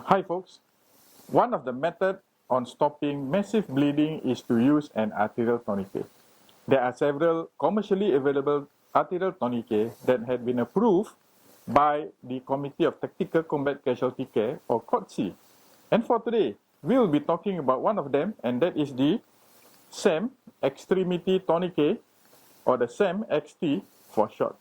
Hi folks, one of the methods on stopping massive bleeding is to use an arterial tourniquet. There are several commercially available arterial tourniquets that have been approved by the Committee of Tactical Combat Casualty Care, or COTC. And for today, we will be talking about one of them, and that is the SAM Extremity Tourniquet, or the SAM XT for short.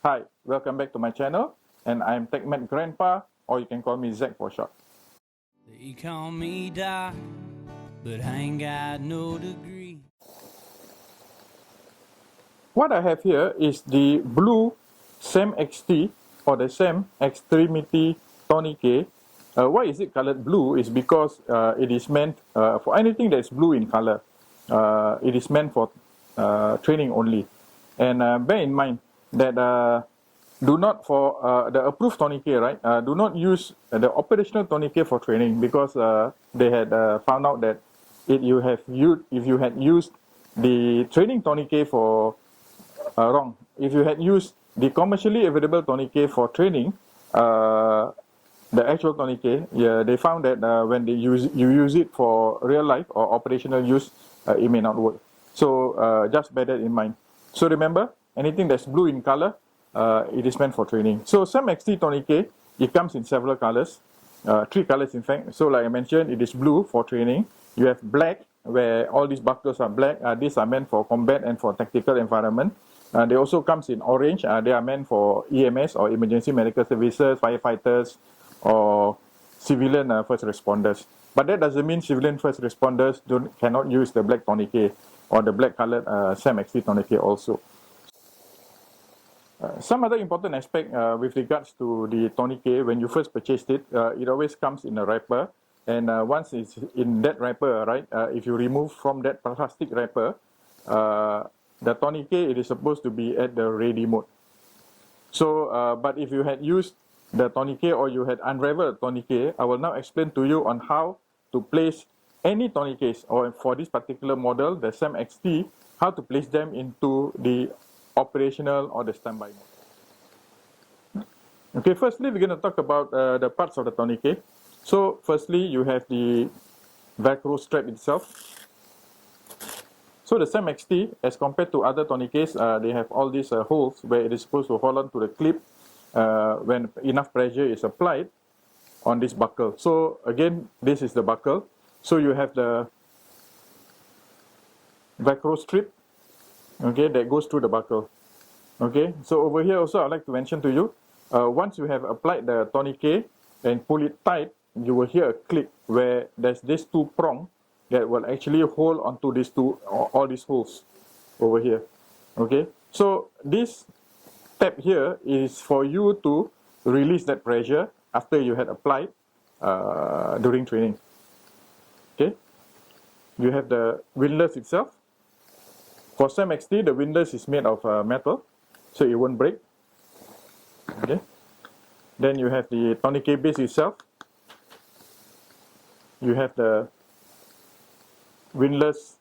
Hi, welcome back to my channel, and I'm TechMed Grandpa, or you can call me Zack for short. They call me Doc, but I ain't got no degree. What I have here is the blue SAM XT, or the SAM Extremity Tourniquet. Why is it colored blue? Is because it is meant for anything that is blue in color. It is meant for training only. And bear in mind that do not for the approved tourniquet, right? Do not use the operational tourniquet for training, because they had found out that if you had used the training tourniquet for wrong. If you had used the commercially available tourniquet for training, the actual tourniquet, they found that when you use it for real life or operational use, it may not work. So just bear that in mind. So remember, anything that's blue in color, it is meant for training. So SAM XT tourniquet, it comes in several colors, 3 colors in fact. So like I mentioned, it is blue for training. You have black, where all these buckles are black. These are meant for combat and for tactical environment. They also comes in orange. They are meant for EMS, or emergency medical services, firefighters, or civilian first responders. But that doesn't mean civilian first responders cannot use the black tourniquet or the black colored SAM XT tourniquet also. Some other important aspect with regards to the tourniquet, when you first purchased it, it always comes in a wrapper. And once it's in that wrapper, right, if you remove from that plastic wrapper, the tourniquet, it is supposed to be at the ready mode. So, but if you had used the tourniquet, or you had unraveled the tourniquet, I will now explain to you on how to place any tourniquets, or for this particular model, the SAM XT, how to place them into the operational or the standby mode. Okay, firstly, we're going to talk about the parts of the tourniquet. So, firstly, you have the Velcro strap itself. So the SAM XT, as compared to other tourniquets, they have all these holes where it is supposed to hold on to the clip when enough pressure is applied on this buckle. So again, this is the buckle. So you have the Velcro strip, okay, that goes through the buckle. Okay, so over here also I'd like to mention to you, once you have applied the tourniquet and pull it tight, you will hear a click where there's this 2 prong that will actually hold onto these all these holes over here. Okay, so this tab here is for you to release that pressure after you had applied during training. Okay, you have the windlass itself. For SAM XT, the windlass is made of metal, so it won't break. Okay, then you have the tourniquet base itself. You have the windlass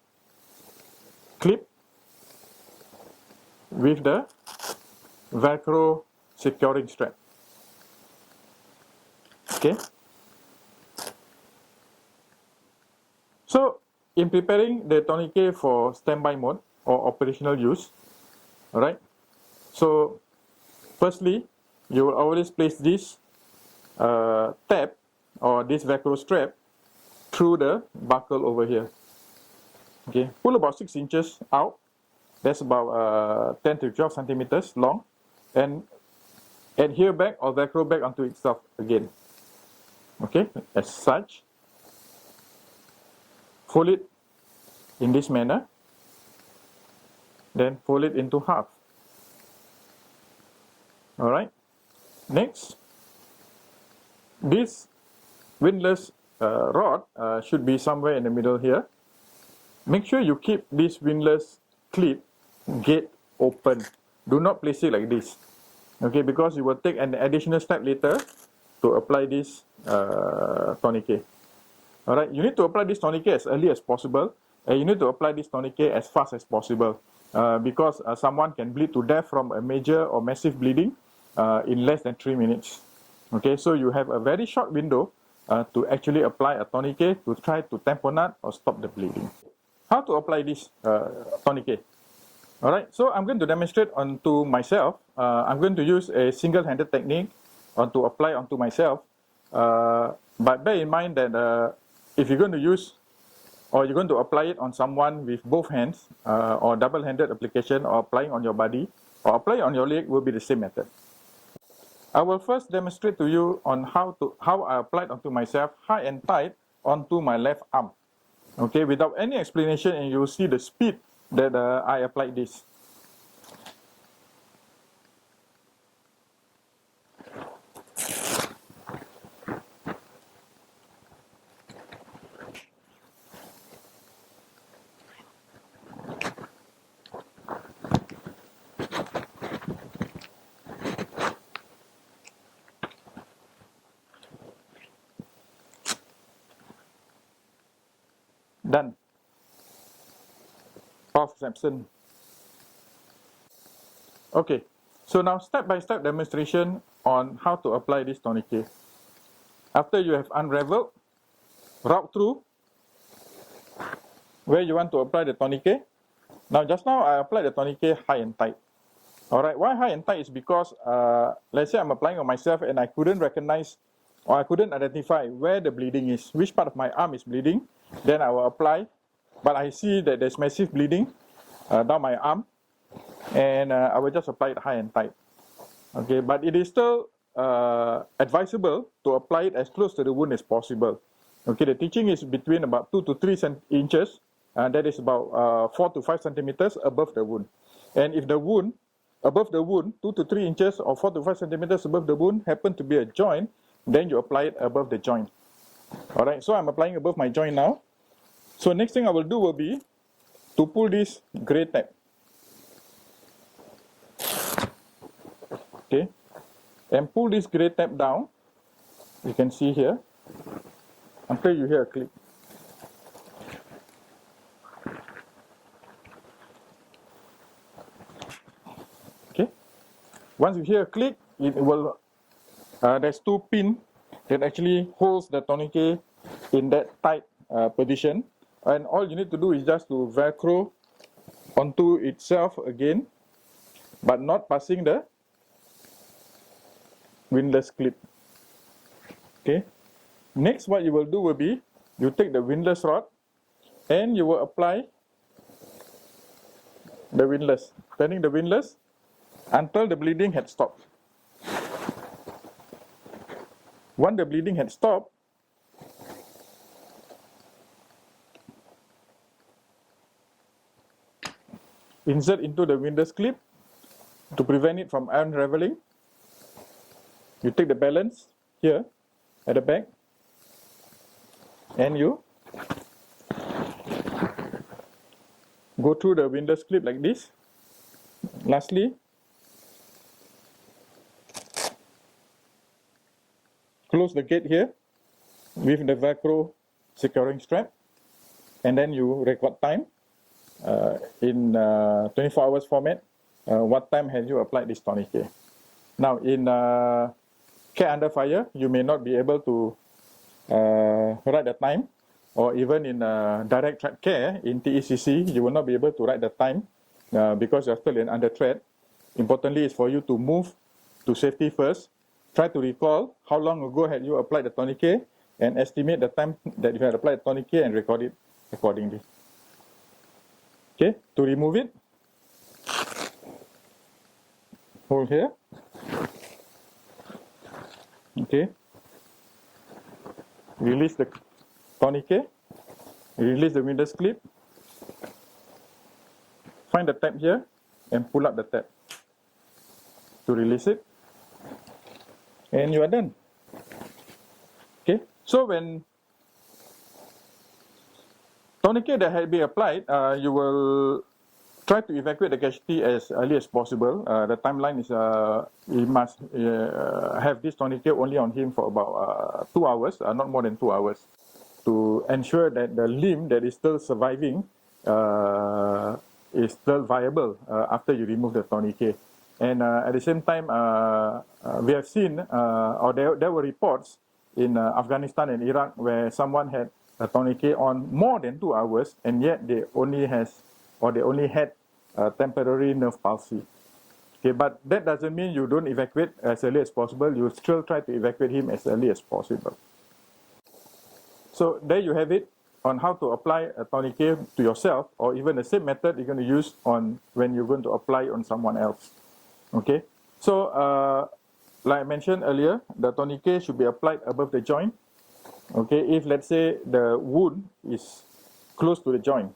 clip with the Velcro securing strap. Okay. So, in preparing the tourniquet for standby mode or operational use, alright. So, firstly, you will always place this tab or this Velcro strap through the buckle over here. Okay, pull about 6 inches out. That's about 10 to 12 centimeters long, and adhere back or Velcro back onto itself again. Okay, as such. Fold it in this manner, then fold it into half. Alright, next, this windlass rod should be somewhere in the middle here. Make sure you keep this windlass clip gate open. Do not place it like this, okay, because you will take an additional step later to apply this tourniquet. Alright, you need to apply this tourniquet as early as possible, and you need to apply this tourniquet as fast as possible, because someone can bleed to death from a major or massive bleeding in less than 3 minutes. Okay, so you have a very short window to actually apply a tourniquet to try to tamponade or stop the bleeding. How to apply this tourniquet? Alright, so I'm going to demonstrate onto myself. I'm going to use a single-handed technique to apply onto myself. But bear in mind that if you're going to use or you're going to apply it on someone with both hands or double-handed application or applying on your body or apply on your leg will be the same method. I will first demonstrate to you on how I applied onto myself high and tight onto my left arm. Okay, without any explanation, and you'll see the speed that I applied this. Done. Off Samson. Okay, so now step-by-step demonstration on how to apply this tourniquet. After you have unraveled, route through where you want to apply the tourniquet. Now just now I applied the tourniquet high and tight. Alright, why high and tight is because let's say I'm applying on myself and I couldn't recognize or I couldn't identify where the bleeding is, which part of my arm is bleeding, then I will apply, but I see that there's massive bleeding down my arm, and I will just apply it high and tight. Okay, but it is still advisable to apply it as close to the wound as possible. Okay, the teaching is between about 2 to 3 inches, and that is about 4 to 5 centimeters above the wound. And if the wound, above the wound, 2 to 3 inches or 4 to 5 centimeters above the wound happen to be a joint, then you apply it above the joint. Alright, so I'm applying above my joint now. So next thing I will do will be to pull this grey tab. Okay, and pull this grey tab down. You can see here until you hear a click. Okay, once you hear a click, it will. There's 2 pins that actually holds the tourniquet in that tight position, and all you need to do is just to velcro onto itself again, but not passing the windlass clip. Okay, next what you will do will be you take the windlass rod and you will apply the windlass, turning the windlass until the bleeding had stopped. Once the bleeding had stopped, insert into the windlass clip to prevent it from unraveling. You take the balance here at the back and you go through the windlass clip like this. Lastly, close the gate here with the Velcro securing strap, and then you record time in 24 hours format. What time have you applied this tourniquet? Now in care under fire, you may not be able to write the time, or even in direct threat care in TECC, you will not be able to write the time because you're still under threat. Importantly is for you to move to safety first. Try to recall how long ago had you applied the tourniquet and estimate the time that you had applied the tourniquet and record it accordingly. Okay, to remove it, hold here. Okay, release the tourniquet, release the windlass clip, find the tab here and pull up the tab to release it, and you are done. Okay, so when tourniquet that had been applied, you will try to evacuate the casualty as early as possible. The timeline is you must have this tourniquet only on him for about 2 hours, not more than 2 hours, to ensure that the limb that is still surviving is still viable after you remove the tourniquet. And at the same time, we have seen, or there were reports in Afghanistan and Iraq where someone had a tourniquet on more than 2 hours, and yet they only had temporary nerve palsy. Okay, but that doesn't mean you don't evacuate as early as possible. You still try to evacuate him as early as possible. So there you have it on how to apply a tourniquet to yourself, or even the same method you're going to use on when you're going to apply on someone else. Okay, so like I mentioned earlier, the tourniquet should be applied above the joint. Okay, if let's say the wound is close to the joint,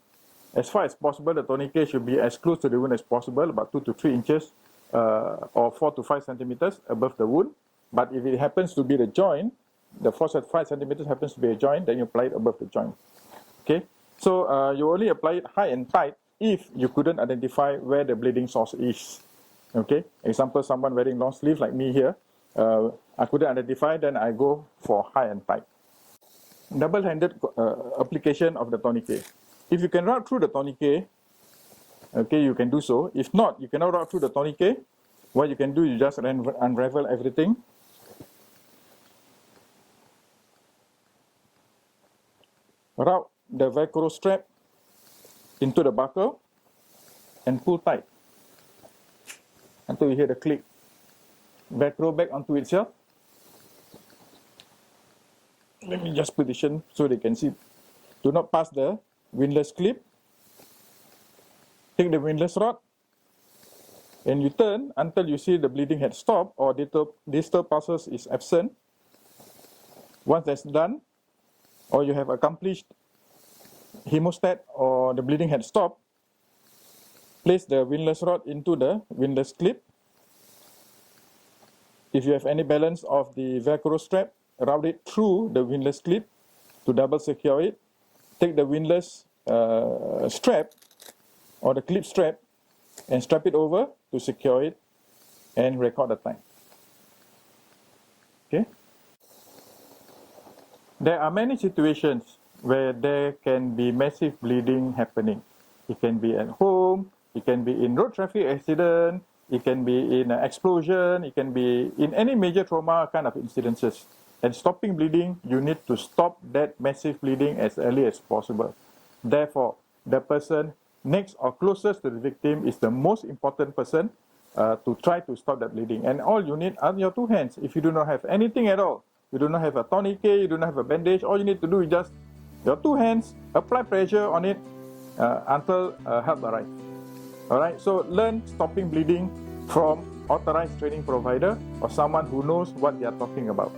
as far as possible, the tourniquet should be as close to the wound as possible, about 2 to 3 inches or 4 to 5 centimeters above the wound. But if it happens to be the joint, the 4 to 5 centimeters happens to be a joint, then you apply it above the joint. Okay, so you only apply it high and tight if you couldn't identify where the bleeding source is. Okay, example, someone wearing long sleeve like me here, I couldn't identify, then I go for high and tight. Double-handed application of the tourniquet. If you can route through the tourniquet, okay, you can do so. If not, you cannot route through the tourniquet. What you can do, you just unravel everything. Route the Velcro strap into the buckle and pull tight until you hear the click. Velcro back onto itself. Let me just position so they can see. Do not pass the windlass clip. Take the windlass rod and you turn until you see the bleeding had stopped or distal pulses is absent. Once that's done, or you have accomplished hemostat or the bleeding had stopped, place the windlass rod into the windlass clip. If you have any balance of the Velcro strap, route it through the windlass clip to double secure it. Take the windlass strap or the clip strap and strap it over to secure it and record the time. Okay. There are many situations where there can be massive bleeding happening. It can be at home, it can be in road traffic accident, it can be in an explosion, it can be in any major trauma kind of incidences. And stopping bleeding, you need to stop that massive bleeding as early as possible. Therefore, the person next or closest to the victim is the most important person to try to stop that bleeding. And all you need are your 2 hands. If you do not have anything at all, you do not have a tourniquet, you do not have a bandage, all you need to do is just your 2 hands, apply pressure on it until help arrives. Alright, so learn stopping bleeding from authorized training provider or someone who knows what they are talking about.